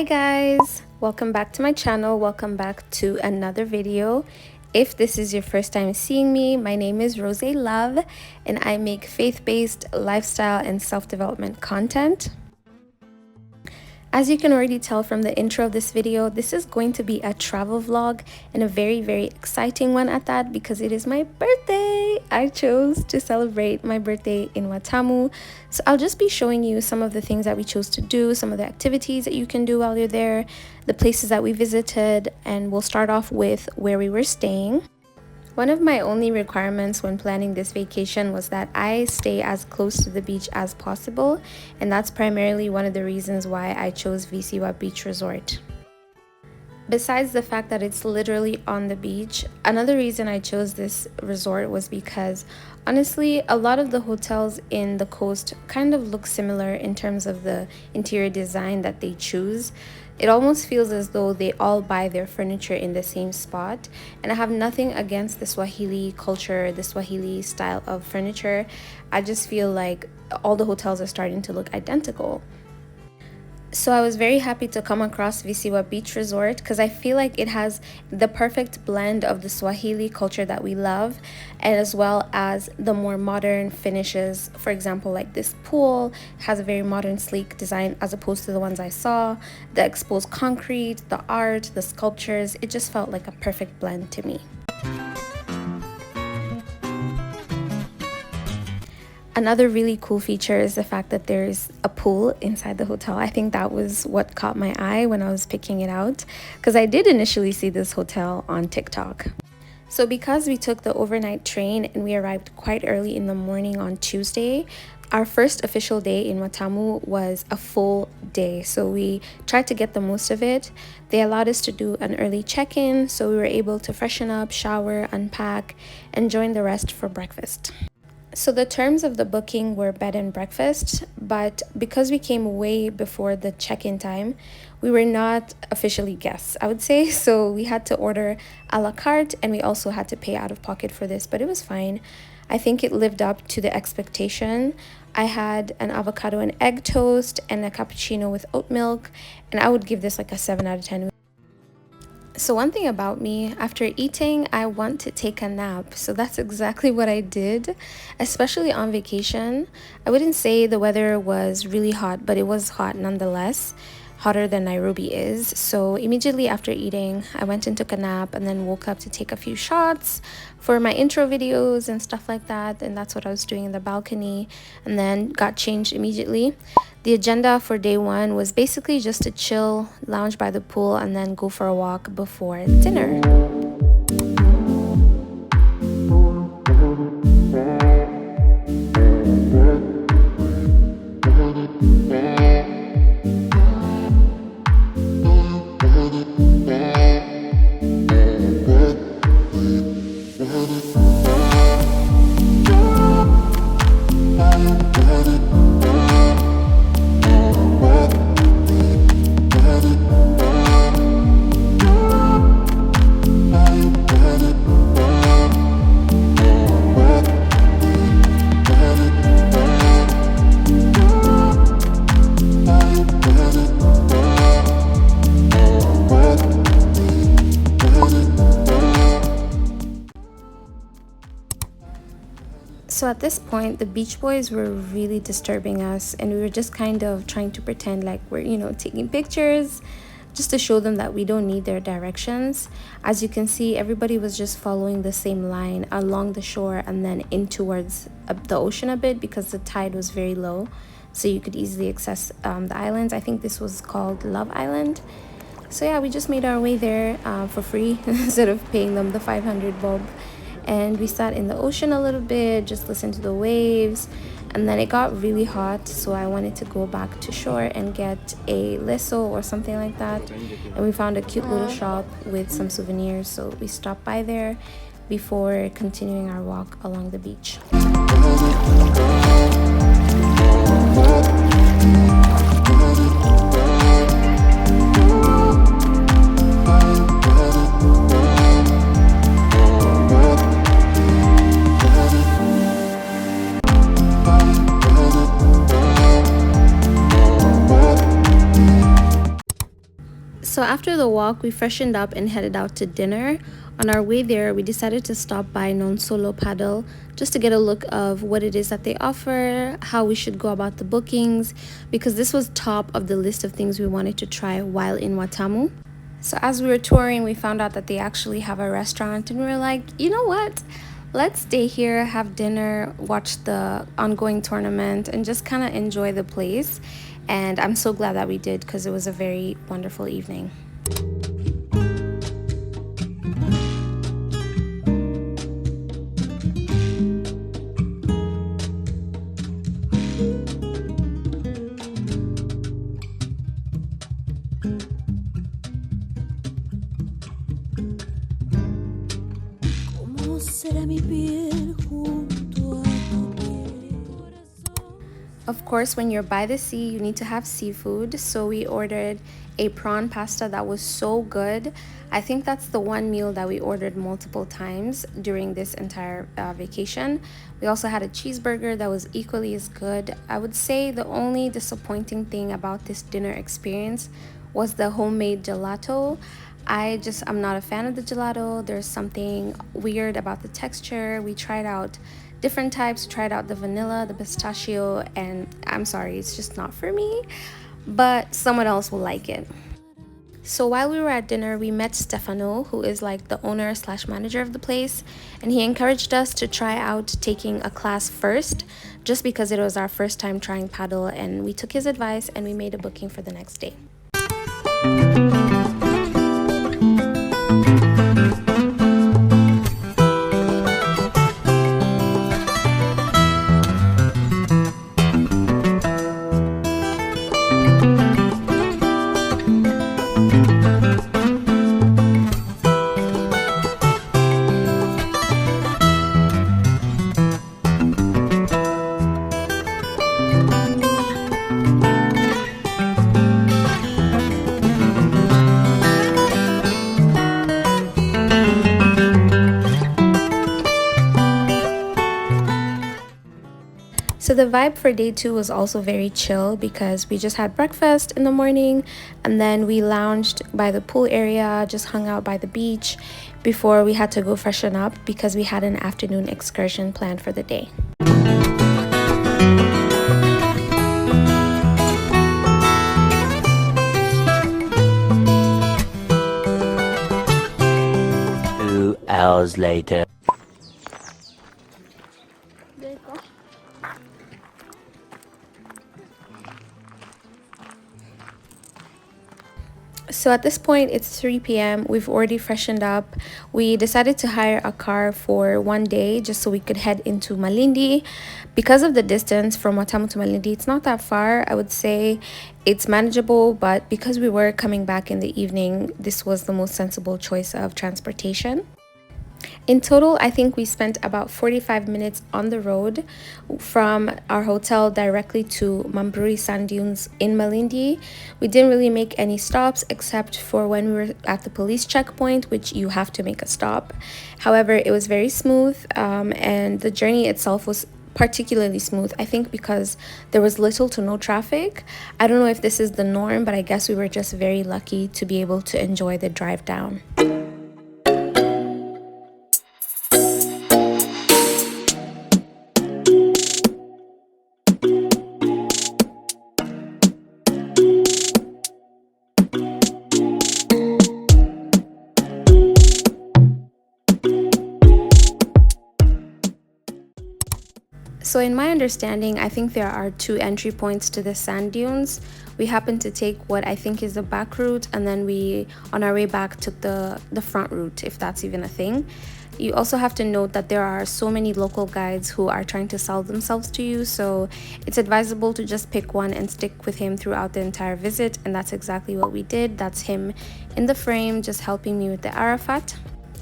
Hi guys, welcome back to my channel. Welcome back to another video. If this is your first time seeing me, my name is Rose Love and I make faith-based lifestyle and self-development content. As you can already tell from the intro of this video, this is going to be a travel vlog and a very exciting one at that, because it is my birthday. I chose to celebrate my birthday in Watamu. So I'll just be showing you some of the things that we chose to do, some of the activities that you can do while you're there, the places that we visited, and we'll start off with where we were staying. One of my only requirements when planning this vacation was that I stay as close to the beach as possible, and that's primarily one of the reasons why I chose Visiwa Beach Resort. Besides the fact that it's literally on the beach, another reason I chose this resort was because honestly, a lot of the hotels in the coast kind of look similar in terms of the interior design that they choose. It almost feels as though they all buy their furniture in the same spot, and I have nothing against the Swahili culture, the Swahili style of furniture. I just feel like all the hotels are starting to look identical. So I was very happy to come across Visiwa Beach Resort because I feel like it has the perfect blend of the Swahili culture that we love, and as well as the more modern finishes. For example, like this pool has a very modern, sleek design as opposed to the ones I saw. The exposed concrete, the art, the sculptures, it just felt like a perfect blend to me. Another really cool feature is the fact that there's a pool inside the hotel. I think that was what caught my eye when I was picking it out, because I did initially see this hotel on TikTok. So because we took the overnight train and we arrived quite early in the morning on Tuesday, our first official day in Watamu was a full day. So we tried to get the most of it. They allowed us to do an early check-in, so we were able to freshen up, shower, unpack, and join the rest for breakfast. So the terms of the booking were bed and breakfast, but because we came way before the check-in time, we were not officially guests, I would say. So we had to order a la carte, and we also had to pay out of pocket for this, but it was fine. I think it lived up to the expectation. I had an avocado and egg toast and a cappuccino with oat milk, and I would give this like a 7 out of 10. So one thing about me, after eating, I want to take a nap. So that's exactly what I did, especially on vacation. I wouldn't say the weather was really hot, but it was hot nonetheless, hotter than Nairobi is. So immediately after eating, I went and took a nap and then woke up to take a few shots for my intro videos and stuff like that. And that's what I was doing in the balcony, and then got changed immediately. The agenda for day one was basically just to chill, lounge by the pool, and then go for a walk before dinner. So at this point, the Beach Boys were really disturbing us, and we were just kind of trying to pretend like we're, taking pictures just to show them that we don't need their directions. As you can see, everybody was just following the same line along the shore and then in towards the ocean a bit, because the tide was very low, so you could easily access the islands. I think this was called Love Island. So yeah, we just made our way there for free instead of paying them the 500 bob. And we sat in the ocean a little bit, just listened to the waves, and then it got really hot, so I wanted to go back to shore and get a leso or something like that. And we found a cute little shop with some souvenirs, so we stopped by there before continuing our walk along the beach. So after the walk, we freshened up and headed out to dinner. On our way there, we decided to stop by Non Solo Padel just to get a look of what it is that they offer, how we should go about the bookings, because this was top of the list of things we wanted to try while in Watamu. So as we were touring, we found out that they actually have a restaurant, and we were like, you know what? Let's stay here, have dinner, watch the ongoing tournament, and just kind of enjoy the place. And I'm so glad that we did, because it was a very wonderful evening. Of course, when you're by the sea, you need to have seafood. So we ordered a prawn pasta that was so good. I think that's the one meal that we ordered multiple times during this entire vacation. We also had a cheeseburger that was equally as good. I would say the only disappointing thing about this dinner experience was the homemade gelato. I'm not a fan of the gelato. There's something weird about the texture. We tried out different types, tried out the vanilla, the pistachio, and I'm sorry, it's just not for me, but someone else will like it. So while we were at dinner, we met Stefano, who is like the owner slash manager of the place, and he encouraged us to try out taking a class first, just because it was our first time trying paddle, and we took his advice and we made a booking for the next day. So the vibe for day 2 was also very chill, because we just had breakfast in the morning and then we lounged by the pool area, just hung out by the beach before we had to go freshen up, because we had an afternoon excursion planned for the day. 2 hours later. So at this point, it's 3 p.m. We've already freshened up. We decided to hire a car for one day just so we could head into Malindi. Because of the distance from Watamu to Malindi, it's not that far. I would say it's manageable, but because we were coming back in the evening, this was the most sensible choice of transportation. In total, I think we spent about 45 minutes on the road from our hotel directly to MOZ̅RT sand dunes in Malindi. We didn't really make any stops except for when we were at the police checkpoint, which you have to make a stop. However, it was very smooth, and the journey itself was particularly smooth, I think, because there was little to no traffic. I don't know if this is the norm, but I guess we were just very lucky to be able to enjoy the drive down. So in my understanding, I think there are 2 entry points to the sand dunes. We happened to take what I think is the back route, and then we, on our way back, took the front route, if that's even a thing. You also have to note that there are so many local guides who are trying to sell themselves to you, so it's advisable to just pick one and stick with him throughout the entire visit, and that's exactly what we did. That's him in the frame, just helping me with the Arafat.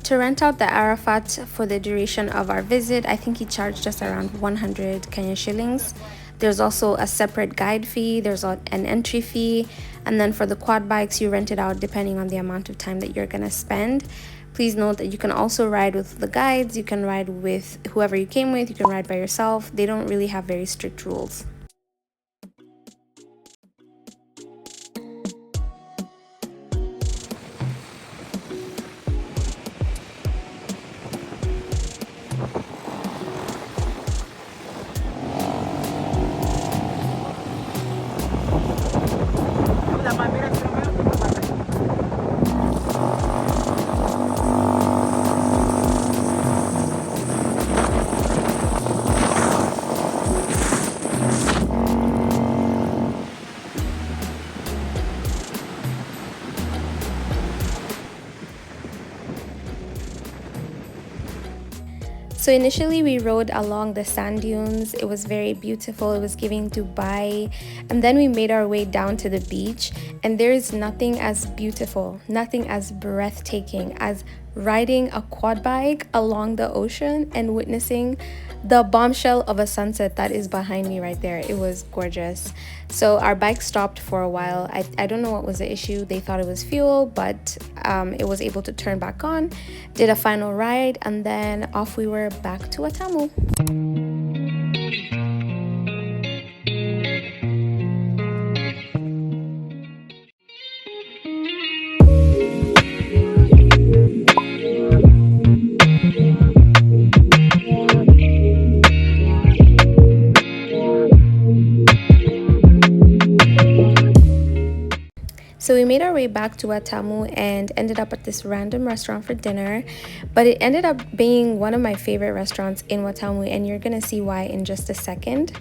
To rent out the Arafat for the duration of our visit, I think he charged us around 100 Kenyan shillings. There's also a separate guide fee, there's an entry fee, and then for the quad bikes, you rent it out depending on the amount of time that you're gonna spend. Please note that you can also ride with the guides, you can ride with whoever you came with, you can ride by yourself. They don't really have very strict rules. So initially we rode along the sand dunes. It was very beautiful. It was giving Dubai. And then we made our way down to the beach, and there is nothing as beautiful, nothing as breathtaking as riding a quad bike along the ocean and witnessing the bombshell of a sunset that is behind me right there. It was gorgeous. So our bike stopped for a while. I don't know what was the issue. They thought it was fuel, but it was able to turn back on. Did a final ride, and then off we were back to Watamu. So we made our way back to Watamu and ended up at this random restaurant for dinner, but it ended up being one of my favorite restaurants in Watamu, and you're gonna see why in just a second.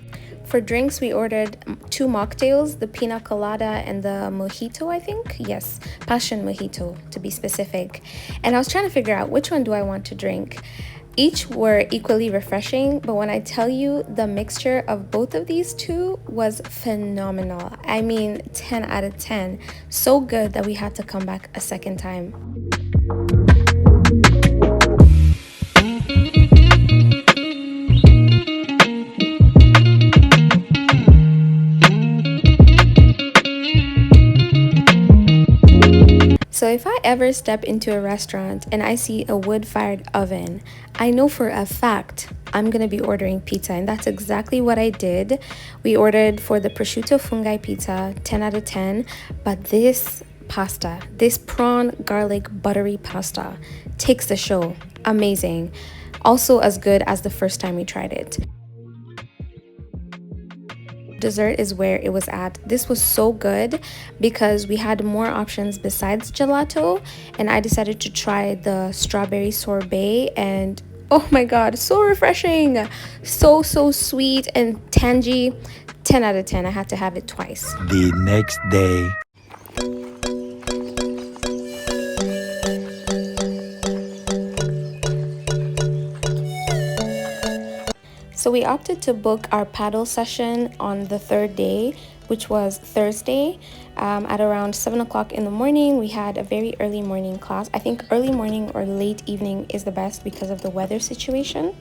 For drinks, we ordered 2 mocktails, the pina colada and the mojito, I think. Yes, passion mojito to be specific. And I was trying to figure out which one do I want to drink. Each were equally refreshing, but when I tell you the mixture of both of these two was phenomenal. I mean, 10 out of 10. So good that we had to come back a second time. So if I ever step into a restaurant and I see a wood-fired oven, I know for a fact I'm gonna be ordering pizza, and that's exactly what I did. We ordered for the prosciutto fungi pizza, 10 out of 10, but this pasta, this prawn garlic buttery pasta takes the show. Amazing. Also as good as the first time we tried it. Dessert is where it was at. This was so good because we had more options besides gelato, and I decided to try the strawberry sorbet, and oh my god, so refreshing, so sweet and tangy. 10 out of 10. I had to have it twice. The next day. So we opted to book our paddle session on the 3rd day, which was Thursday, at around 7 o'clock in the morning. We had a very early morning class. I think early morning or late evening is the best because of the weather situation.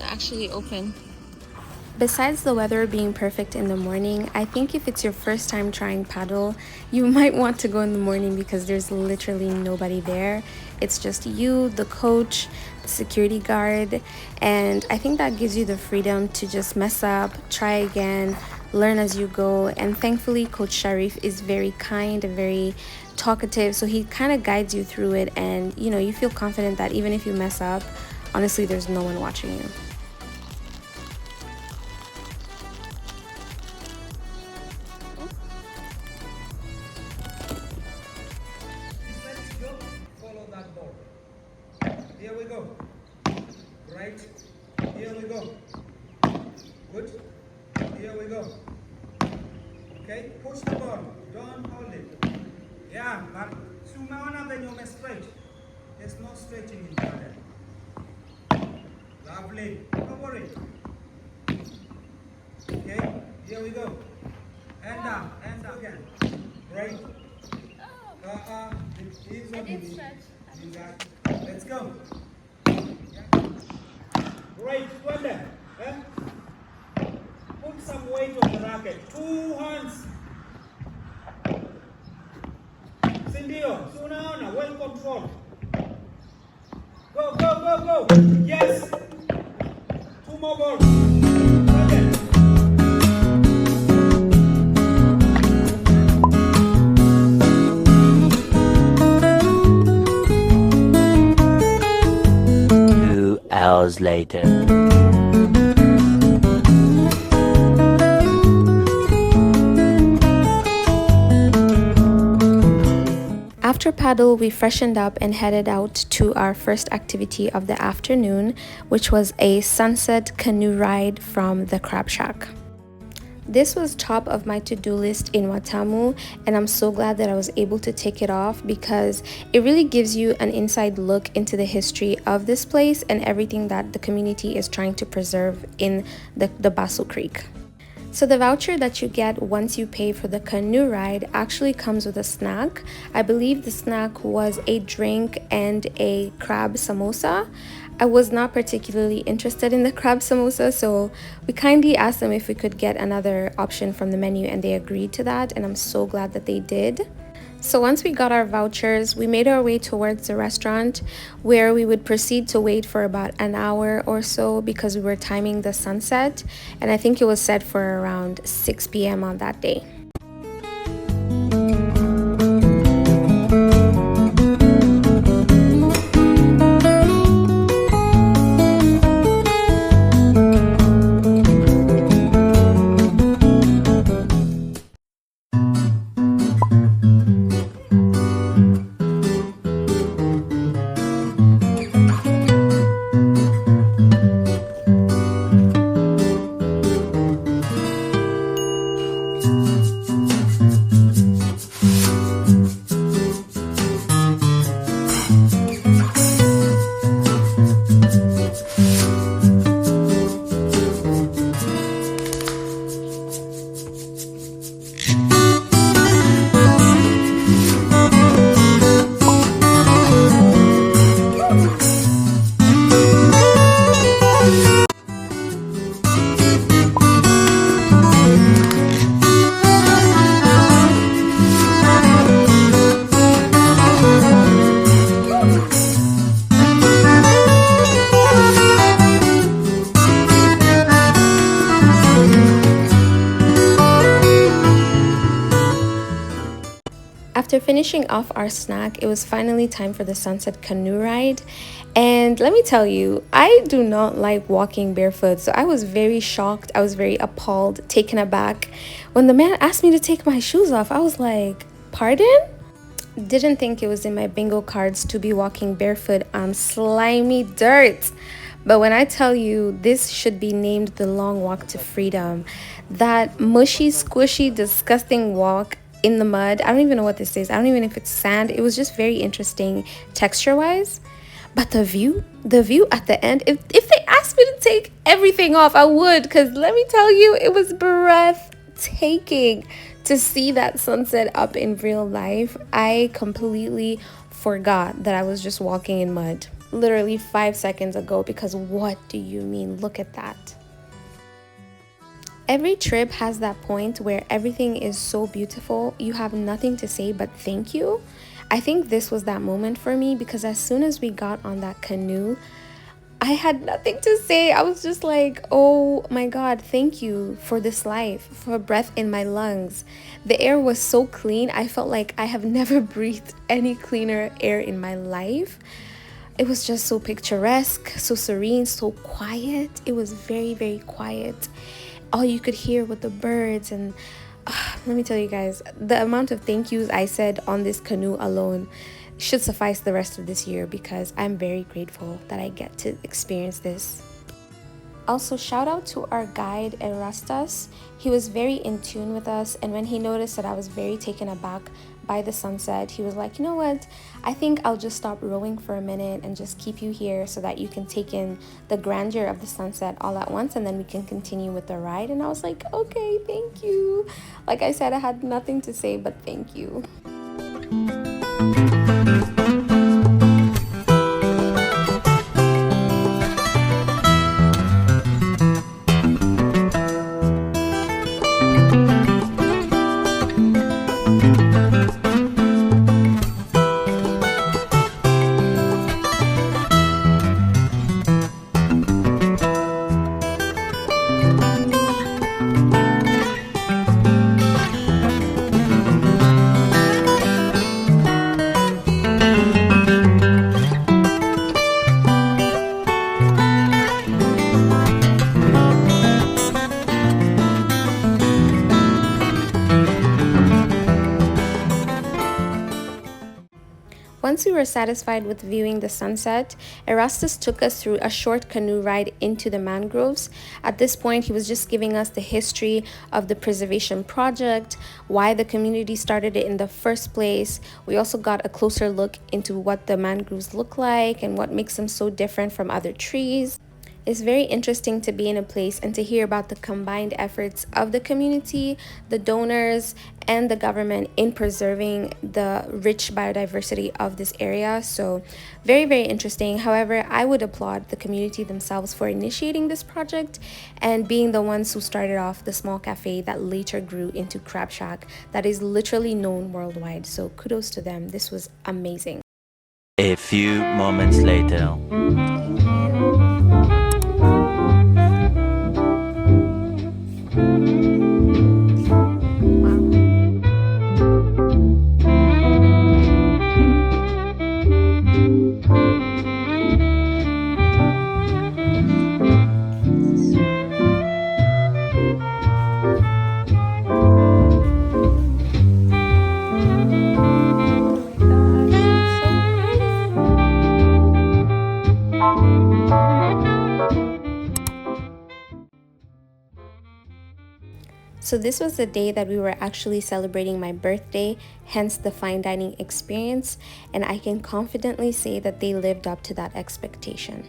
Actually open. Besides the weather being perfect in the morning, I think if it's your first time trying paddle, you might want to go in the morning because there's literally nobody there. It's just you, the coach, the security guard, and I think that gives you the freedom to just mess up, try again, learn as you go. And thankfully, Coach Sharif is very kind and very talkative, so he kind of guides you through it, and you know, you feel confident that even if you mess up, honestly, there's no one watching you. Here we go. Right. Here we go. Good. Here we go. Okay. Push the ball. Don't hold it. Yeah, but sooner or later you may stretch. There's no stretching in there. Lovely. Don't worry. Okay. Here we go. And down. And down again. Right. It is what it is. Let's go. Great, well done. Put some weight on the racket. 2 hands. Sindio, Sunaona, well controlled. Go, go, go, go. Yes. 2 more balls. Well done. Hours later. After paddle, we freshened up and headed out to our first activity of the afternoon, which was a sunset canoe ride from the Crab Shack. This was top of my to-do list in Watamu, and I'm so glad that I was able to take it off because it really gives you an inside look into the history of this place and everything that the community is trying to preserve in the Basso Creek. So the voucher that you get once you pay for the canoe ride actually comes with a snack. I believe the snack was a drink and a crab samosa. I was not particularly interested in the crab samosa, so we kindly asked them if we could get another option from the menu, and they agreed to that, and I'm so glad that they did. So once we got our vouchers, we made our way towards the restaurant where we would proceed to wait for about an hour or so because we were timing the sunset, and I think it was set for around 6 p.m. on that day. After finishing off our snack, it was finally time for the sunset canoe ride. And let me tell you, I do not like walking barefoot. So I was very shocked. I was very appalled, taken aback. When the man asked me to take my shoes off, I was like, pardon? Didn't think it was in my bingo cards to be walking barefoot on slimy dirt. But when I tell you this should be named the long walk to freedom, that mushy, squishy, disgusting walk in the mud, I don't even know what this is. I don't even know if it's sand. It was just very interesting texture wise. But the view at the end, if they asked me to take everything off, I would, because let me tell you, it was breathtaking to see that sunset up in real life. I completely forgot that I was just walking in mud literally 5 seconds ago, because what do you mean? Look at that. Every trip has that point where everything is so beautiful, you have nothing to say but thank you. I think this was that moment for me, because as soon as we got on that canoe, I had nothing to say. I was just like, oh my God, thank you for this life, for breath in my lungs. The air was so clean. I felt like I have never breathed any cleaner air in my life. It was just so picturesque, so serene, so quiet. It was very, very quiet. All you could hear with the birds, and let me tell you guys, the amount of thank yous I said on this canoe alone should suffice the rest of this year, because I'm very grateful that I get to experience this. Also, shout out to our guide Erastus. He was very in tune with us, and when he noticed that I was very taken aback by the sunset, he was like, you know what, I think I'll just stop rowing for a minute and just keep you here so that you can take in the grandeur of the sunset all at once, and then we can continue with the ride. And I was like, okay, thank you. Like I said, I had nothing to say but thank you. Once we were satisfied with viewing the sunset, Erastus took us through a short canoe ride into the mangroves. At this point, he was just giving us the history of the preservation project, why the community started it in the first place. We also got a closer look into what the mangroves look like and what makes them so different from other trees. It's very interesting to be in a place and to hear about the combined efforts of the community, the donors, and the government in preserving the rich biodiversity of this area. So very, very interesting. However, I would applaud the community themselves for initiating this project and being the ones who started off the small cafe that later grew into Crab Shack that is literally known worldwide. So kudos to them. This was amazing. A few moments later. So this was the day that we were actually celebrating my birthday, hence the fine dining experience, and I can confidently say that they lived up to that expectation.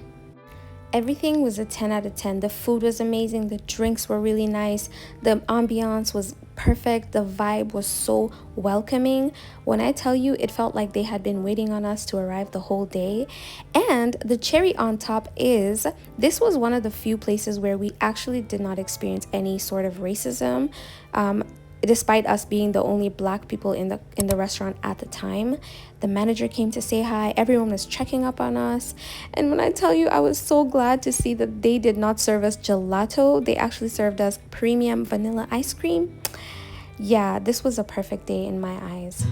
Everything was a 10 out of 10. The food was amazing, the drinks were really nice, the ambiance was perfect, the vibe was so welcoming. When I tell you, it felt like they had been waiting on us to arrive the whole day. And the cherry on top is, this was one of the few places where we actually did not experience any sort of racism. Despite us being the only black people in the restaurant at the time. The manager came to say hi, everyone was checking up on us, and when I tell you, I was so glad to see that they did not serve us gelato. They actually served us premium vanilla ice cream. Yeah, this was a perfect day in my eyes.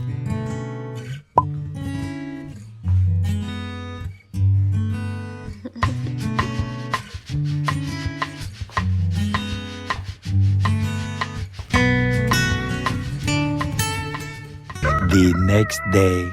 The next day.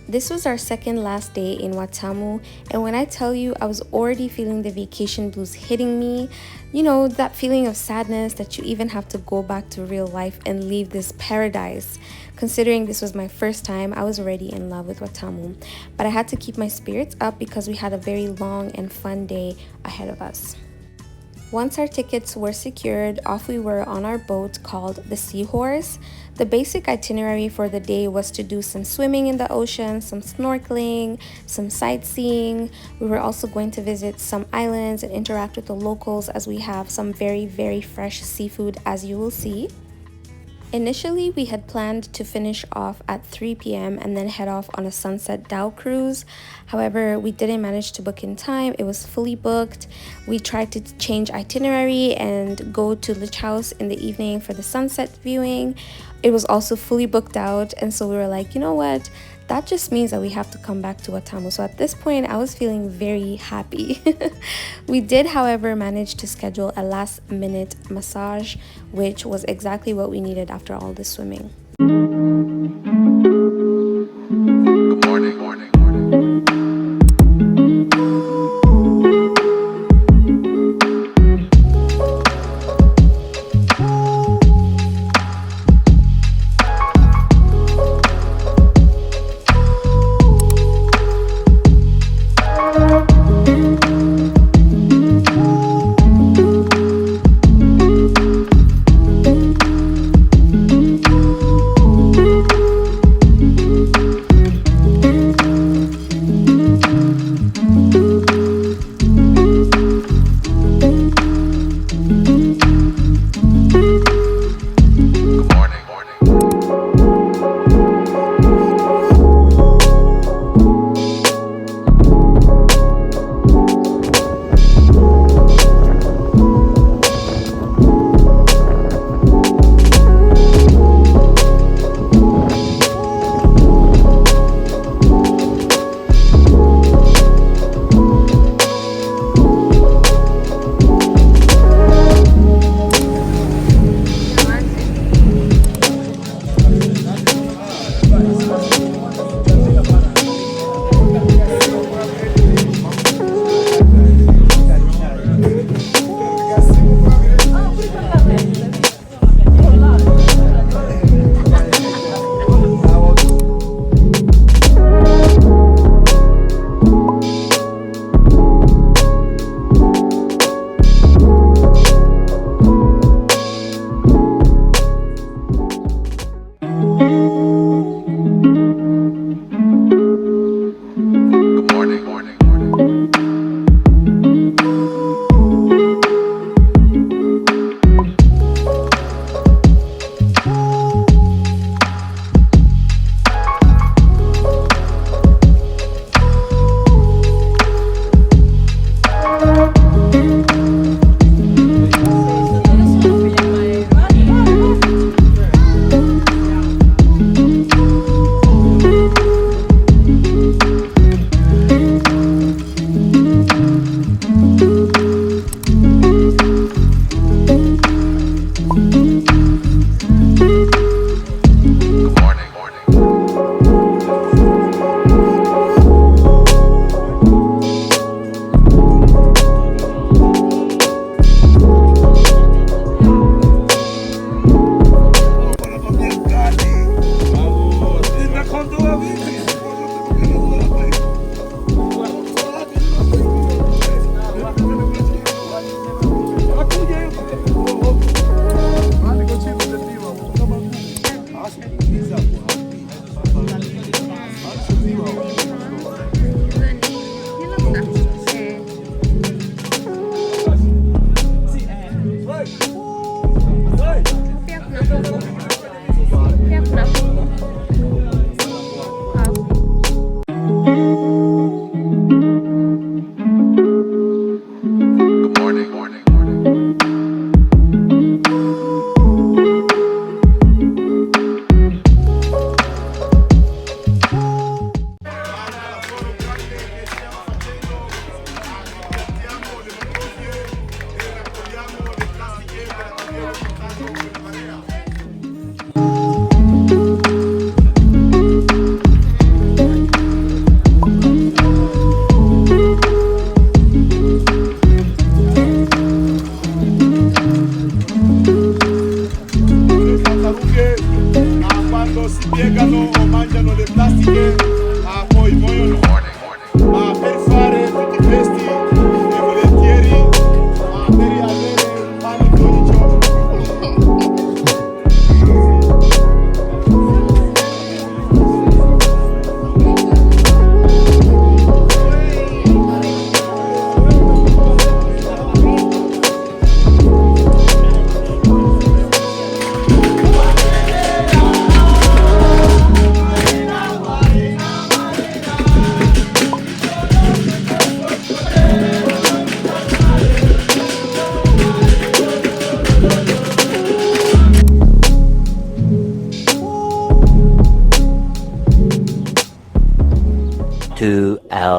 This was our second last day in Watamu, and when I tell you, I was already feeling the vacation blues hitting me. You know, that feeling of sadness that you even have to go back to real life and leave this paradise. Considering this was my first time, I was already in love with Watamu, but I had to keep my spirits up because we had a very long and fun day ahead of us. Once our tickets were secured, off we were on our boat called the Seahorse. The basic itinerary for the day was to do some swimming in the ocean, some snorkeling, some sightseeing. We were also going to visit some islands and interact with the locals as we have some very, very fresh seafood, as you will see. Initially, we had planned to finish off at 3 p.m. and then head off on a sunset dhow cruise. However, we didn't manage to book in time. It was fully booked. We tried to change itinerary and go to Lich House in the evening for the sunset viewing. It was also fully booked out, and so we were like, you know what? That just means that we have to come back to Watamu. So at this point, I was feeling very happy. We did, however, manage to schedule a last-minute massage, which was exactly what we needed after all the swimming. Good morning.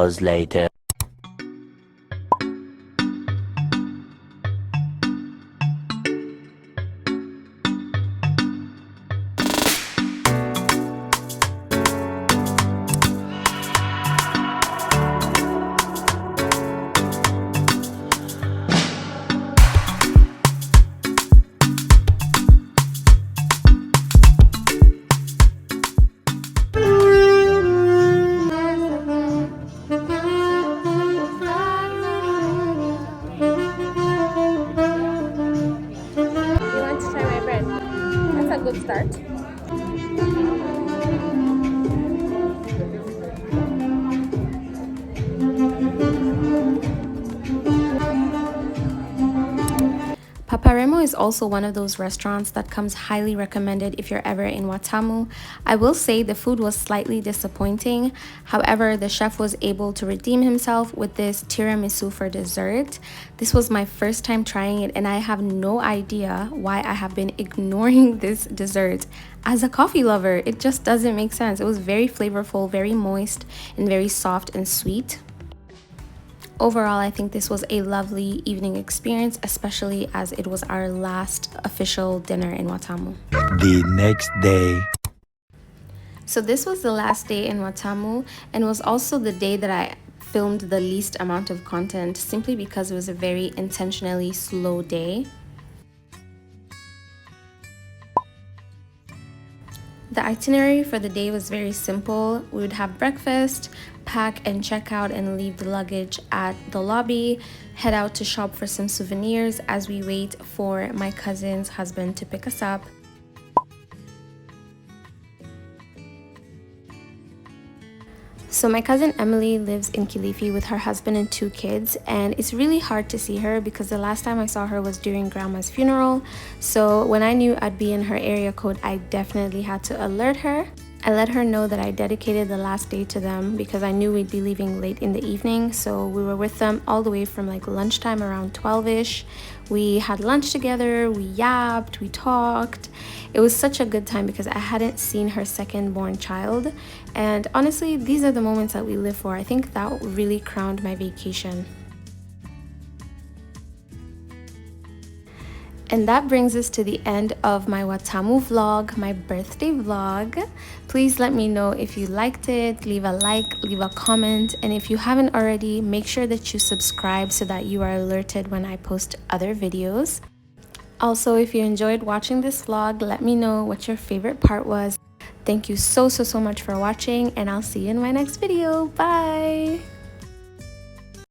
hours later. You want to try my bread? That's a good start. Paparemo is also one of those restaurants that comes highly recommended if you're ever in Watamu. I will say the food was slightly disappointing. However, the chef was able to redeem himself with this tiramisu for dessert. This was my first time trying it and I have no idea why I have been ignoring this dessert. As a coffee lover, it just doesn't make sense. It was very flavorful, very moist, and very soft and sweet. Overall, I think this was a lovely evening experience, especially as it was our last official dinner in Watamu. The next day. So this was the last day in Watamu and was also the day that I filmed the least amount of content simply because it was a very intentionally slow day. The itinerary for the day was very simple. We would have breakfast, pack and check out and leave the luggage at the lobby, head out to shop for some souvenirs as we wait for my cousin's husband to pick us up. So my cousin Emily lives in Kilifi with her husband and 2 kids, and it's really hard to see her because the last time I saw her was during grandma's funeral. So when I knew I'd be in her area code, I definitely had to alert her. I let her know that I dedicated the last day to them because I knew we'd be leaving late in the evening. So we were with them all the way from like lunchtime around 12ish. We had lunch together, we yapped, we talked. It was such a good time because I hadn't seen her second born child. And honestly, these are the moments that we live for. I think that really crowned my vacation. And that brings us to the end of my Watamu vlog, my birthday vlog. Please let me know if you liked it, leave a like, leave a comment, and if you haven't already, make sure that you subscribe so that you are alerted when I post other videos. Also, if you enjoyed watching this vlog, let me know what your favorite part was. Thank you so much for watching, and I'll see you in my next video. Bye!